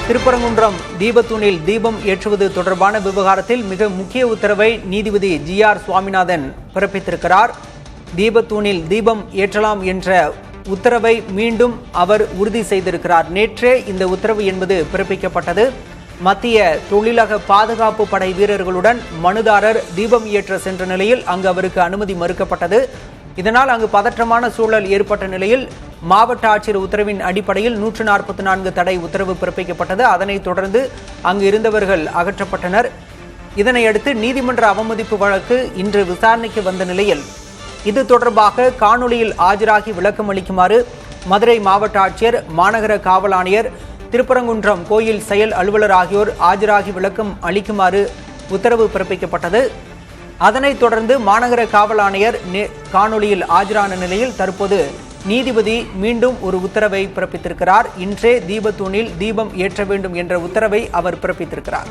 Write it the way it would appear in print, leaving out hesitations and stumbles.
திருப்பரங்குன்றம் தீபத்தூணில் தீபம் ஏற்றுவது தொடர்பான விவகாரத்தில் மிக முக்கிய உத்தரவை நீதிபதி GR சுவாமிநாதன் பிறப்பித்திருக்கிறார். தீபத்தூணில் தீபம் ஏற்றலாம் என்ற உத்தரவை மீண்டும் அவர் உறுதி செய்திருக்கிறார். நேற்றே இந்த உத்தரவு என்பது பிறப்பிக்கப்பட்டது. மத்திய தொழிலக பாதுகாப்பு படை வீரர்களுடன் மனுதாரர் தீபம் ஏற்ற சென்ற நிலையில் அங்கு அவருக்கு அனுமதி மறுக்கப்பட்டது. இதனால் அங்கு பதற்றமான சூழல் ஏற்பட்ட நிலையில் மாவட்ட ஆட்சியர் உத்தரவின் அடிப்படையில் 144 தடை உத்தரவு பிறப்பிக்கப்பட்டது. அதனைத் தொடர்ந்து அங்கு இருந்தவர்கள் அகற்றப்பட்டனர். இதனையடுத்து நீதிமன்ற அவமதிப்பு வழக்கு இன்று விசாரணைக்கு வந்த நிலையில் இது தொடர்பாக காணொலியில் ஆஜராகி விளக்கம் அளிக்குமாறு மதுரை மாவட்ட ஆட்சியர், மாநகர காவல் ஆணையர், திருப்பரங்குன்றம் கோயில் செயல் அலுவலர் ஆகியோர் ஆஜராகி விளக்கம் அளிக்குமாறு உத்தரவு பிறப்பிக்கப்பட்டது. அதனைத் தொடர்ந்து மாநகர காவல் ஆணையர் காணொலியில் ஆஜரான நிலையில் தற்போது நீதிபதி மீண்டும் ஒரு உத்தரவை பிறப்பித்திருக்கிறார். இன்றே தீபத்தூணில் தீபம் ஏற்ற வேண்டும் என்ற உத்தரவை அவர் பிறப்பித்திருக்கிறார்.